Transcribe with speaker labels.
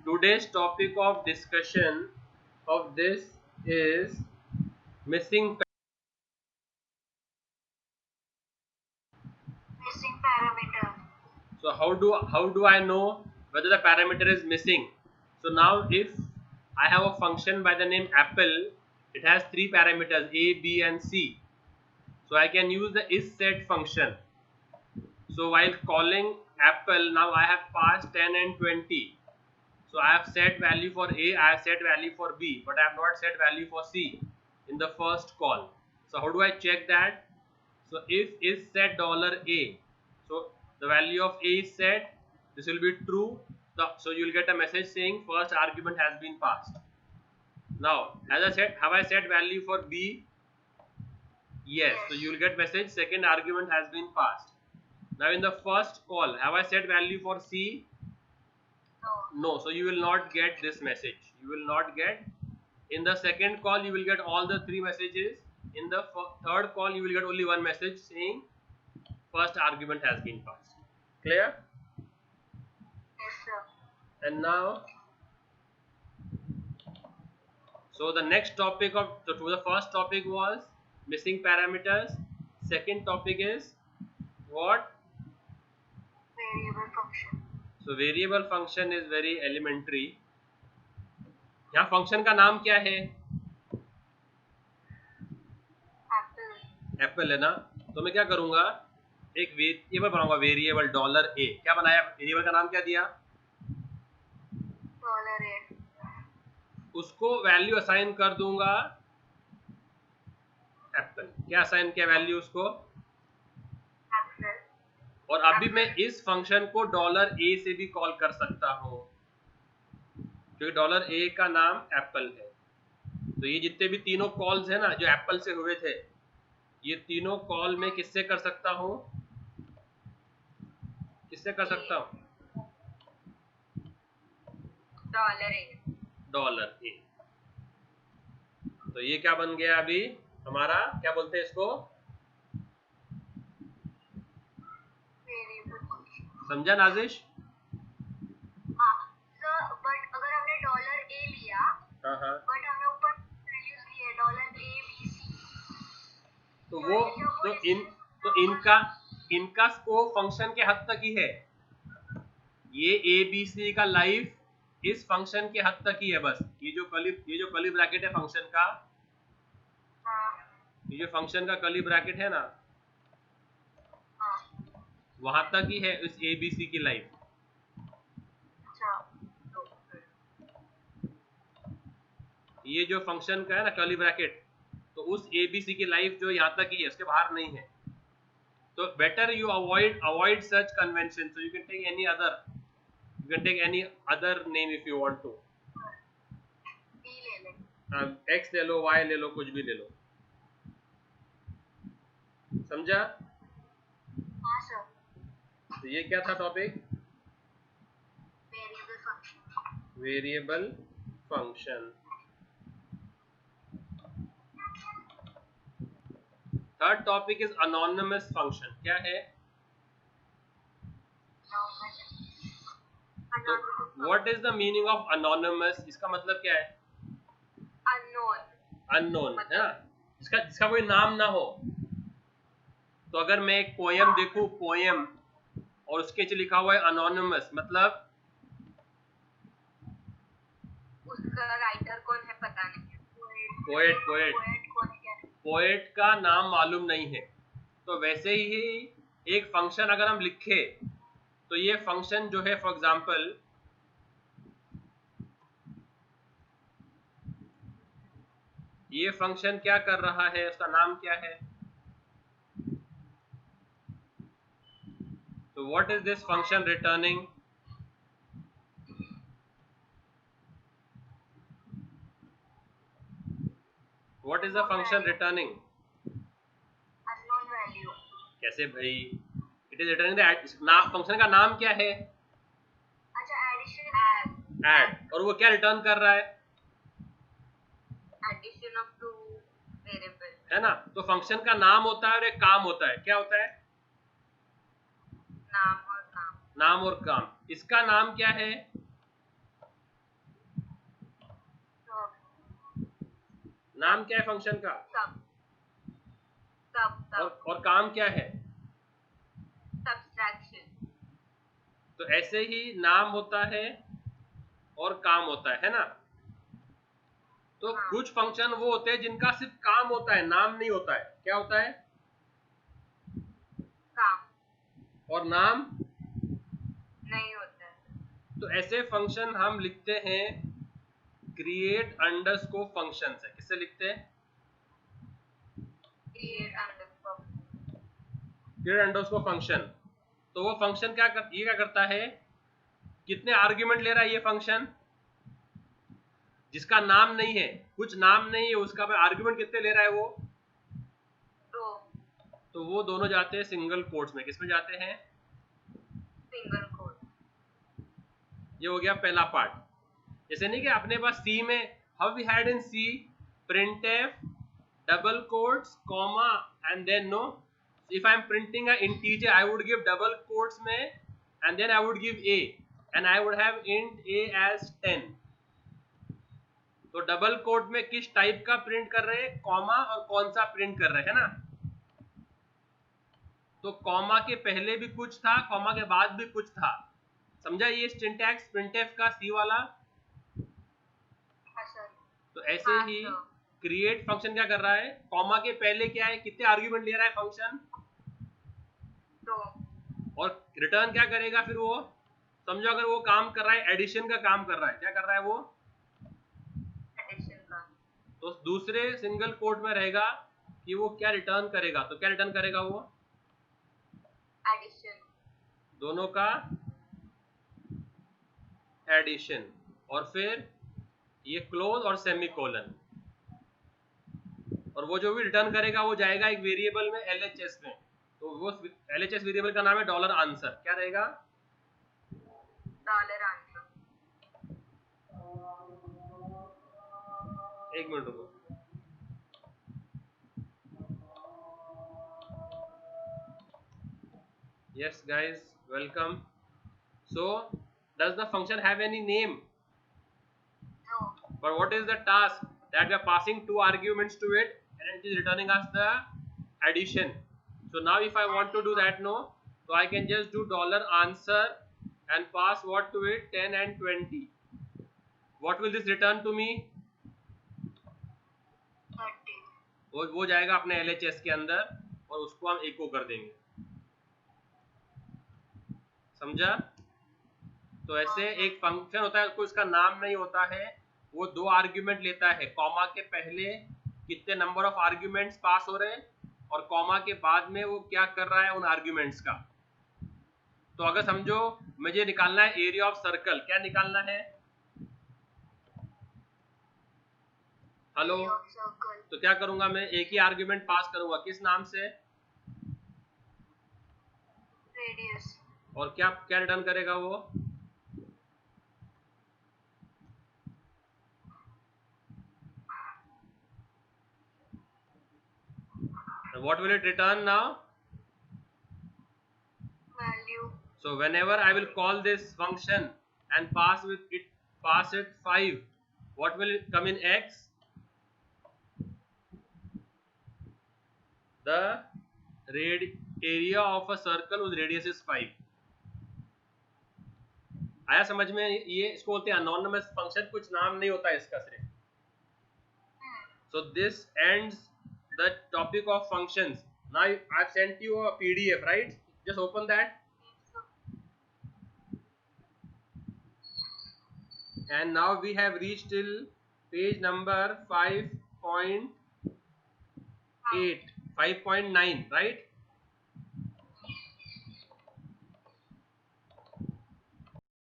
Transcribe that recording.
Speaker 1: today's topic of discussion of this is missing
Speaker 2: parameter.
Speaker 1: So how do I know whether the parameter is missing? So now if I have a function by the name apple, it has three parameters a, b and c. So I can use the isSet function. So while calling apple, now I have passed 10 and 20. So I have set value for a, I have set value for b, but I have not set value for c in the first call. So how do I check that? So if is set $a, so the value of a is set, this will be true. So you will get a message saying first argument has been passed. Now as I said, have I set value for b? Yes. So you will get message second argument has been passed. Now in the first call, have I set value for c? No. So you will not get this message. You will not get. In the second call you will get all the three messages. In the third call you will get only one message saying first argument has been passed. Clear?
Speaker 2: Yes, sir.
Speaker 1: And now, so the next topic of the first topic was missing parameters. Second topic is what?
Speaker 2: Variable function.
Speaker 1: So variable function is very elementary. यहाँ function का नाम क्या है? Apple है ना. तो मैं क्या करूंगा, एक वेरिएबल बनाऊंगा, वेरिएबल $a. क्या बनाया? वेरिएबल का नाम क्या दिया?
Speaker 2: $a.
Speaker 1: उसको वैल्यू असाइन कर दूंगा एप्पल. क्या असाइन किया वैल्यू उसको?
Speaker 2: एप्पल.
Speaker 1: और अभी मैं इस फंक्शन को $a से भी कॉल कर सकता हूं क्योंकि $a का नाम एप्पल है. तो ये जितने भी तीनों कॉल्स है ना जो एप्पल से हुए थे, ये तीनों कॉल मैं किससे कर सकता हूं? किससे कर सकता हूं? $a. तो ये क्या बन गया अभी हमारा, क्या बोलते हैं इसको? समझा नाजिश?
Speaker 2: बट अगर हमने $a लिया, बट हमने ऊपर वैल्यूज ली है $a, b, c,
Speaker 1: तो वो तो इनका स्कोप फंक्शन के हद तक ही है. ये ए बी सी का लाइफ इस फंक्शन के हद तक ही है बस. ये जो कर्ली ब्रैकेट है फंक्शन का, ये जो फंक्शन का कर्ली ब्रैकेट है ना, वहां तक ही है इस ए बी सी की लाइफ. ये जो फंक्शन का है ना कर्ली ब्रैकेट, तो उस ए बी सी की लाइफ जो यहाँ तक ही है, उसके बाहर नहीं है. तो better you avoid such convention. So you can take any other, you can take any other name if you want to. X ले लो, Y ले लो, कुछ भी ले लो. समझा?
Speaker 2: हाँ सर.
Speaker 1: तो ये क्या था topic? Variable function. Third topic is anonymous function. क्या है? तो what is the meaning of anonymous? इसका मतलब क्या है? अननोन है ना, जिसका कोई नाम ना हो. तो अगर मैं एक पोएम देखूं, पोएम, और उसके नीचे लिखा हुआ है अनोनिमस, मतलब
Speaker 2: उसका राइटर कौन है पता नहीं.
Speaker 1: पोएट का नाम मालूम नहीं है. तो वैसे ही एक फंक्शन अगर हम लिखे, तो ये फंक्शन जो है, फॉर एग्जाम्पल ये फंक्शन क्या कर रहा है, उसका नाम क्या है? तो what is this function returning? What is the function returning?
Speaker 2: Unknown value.
Speaker 1: कैसे भाई? It is returning the function का नाम क्या है?
Speaker 2: अच्छा, एडिशन
Speaker 1: ऐड. और वो क्या रिटर्न कर रहा है?
Speaker 2: एडिशन ऑफ टू वेरिएबल,
Speaker 1: है ना. तो फंक्शन का नाम होता है और एक काम होता है. क्या होता है?
Speaker 2: नाम और काम.
Speaker 1: नाम और काम. इसका नाम क्या है? नाम क्या है फंक्शन का? और काम क्या है?
Speaker 2: सब्सट्रैक्शन।
Speaker 1: तो ऐसे ही नाम होता है और काम होता है ना? तो
Speaker 2: हाँ।
Speaker 1: कुछ फंक्शन वो होते हैं जिनका सिर्फ काम होता है, नाम नहीं होता है। क्या होता है?
Speaker 2: काम।
Speaker 1: और नाम
Speaker 2: नहीं होता है।
Speaker 1: तो ऐसे फंक्शन हम लिखते हैं क्रिएट अंडरस्कोर फंक्शन से। किससे लिखते हैं?
Speaker 2: Create
Speaker 1: underscore function. तो वो फंक्शन क्या करता है, कितने आर्ग्यूमेंट ले रहा है ये फंक्शन? जिसका नाम नहीं है, कुछ नाम नहीं है, उसका आर्ग्यूमेंट कितने ले रहा है वो? तो वो दोनों जाते हैं सिंगल कोट्स में। किसमें जाते हैं?
Speaker 2: Single quote.
Speaker 1: ये हो गया पहला पार्ट। जैसे नहीं कि अपने पास सी में how we had in C printf double quotes comma and then no, if I am printing a integer I would give double quotes में and then I would give a and I would have int a as 10। तो double coat में किस type का print कर रहे हैं, comma और कौन सा प्रिंट कर रहे हैं ना? तो कॉमा के पहले भी कुछ था, कॉमा के बाद भी कुछ था। समझा ये सिंटैक्स प्रिंटफ का सी वाला? तो ऐसे ही क्रिएट फंक्शन क्या कर रहा है, कॉमा के पहले क्या है, कितने आर्ग्यूमेंट ले रहा है फंक्शन, और रिटर्न क्या करेगा फिर वो? समझो अगर वो काम कर रहा है एडिशन का काम कर रहा है, क्या कर रहा है वो?
Speaker 2: एडिशन का।
Speaker 1: तो दूसरे सिंगल कोट में रहेगा कि वो क्या रिटर्न करेगा। तो क्या रिटर्न करेगा वो?
Speaker 2: एडिशन।
Speaker 1: दोनों का एडिशन। और फिर ये क्लोज और सेमीकोलन। और वो जो भी रिटर्न करेगा वो जाएगा एक वेरिएबल में LHS में। तो वो LHS वेरिएबल का नाम है डॉलर आंसर। क्या रहेगा?
Speaker 2: Dollar answer.
Speaker 1: एक मिनट रुको। Yes guys, welcome. So does the function have any name?
Speaker 2: No.
Speaker 1: But what is the task? That we are passing two arguments to it and it is returning us the addition. So now if I want to do that, no, so I can just do dollar answer and pass what to it, 10 and 20. What will this return to me?
Speaker 2: 30।
Speaker 1: वो जाएगा अपने LHS के अंदर और उसको हम एको कर देंगे। समझा? तो ऐसे एक फंक्शन होता है, उसको इसका नाम नहीं होता है, वो दो आर्ग्यूमेंट लेता है। कॉमा के पहले कितने नंबर ऑफ आर्ग्यूमेंट्स पास हो रहे हैं और कॉमा के बाद में वो क्या कर रहा है उन आर्ग्यूमेंट्स का। तो अगर समझो मुझे निकालना है एरिया ऑफ सर्कल, क्या निकालना है? हेलो, तो क्या करूंगा मैं? एक ही आर्ग्यूमेंट पास करूंगा। किस नाम से?
Speaker 2: रेडियस।
Speaker 1: और क्या क्या रिटर्न करेगा वो? What will it return now?
Speaker 2: Value.
Speaker 1: So whenever I will call this function and pass it 5, what will it come in X? The area of a circle whose radius is 5. आया समझ में? ये इसको बोलते हैं anonymous function, कुछ नाम नहीं होता है इसका सिर्फ। So this ends the topic of functions. Now I've sent you a PDF, right? Just open that. And now we have reached till page number 5.8, 5.9, right?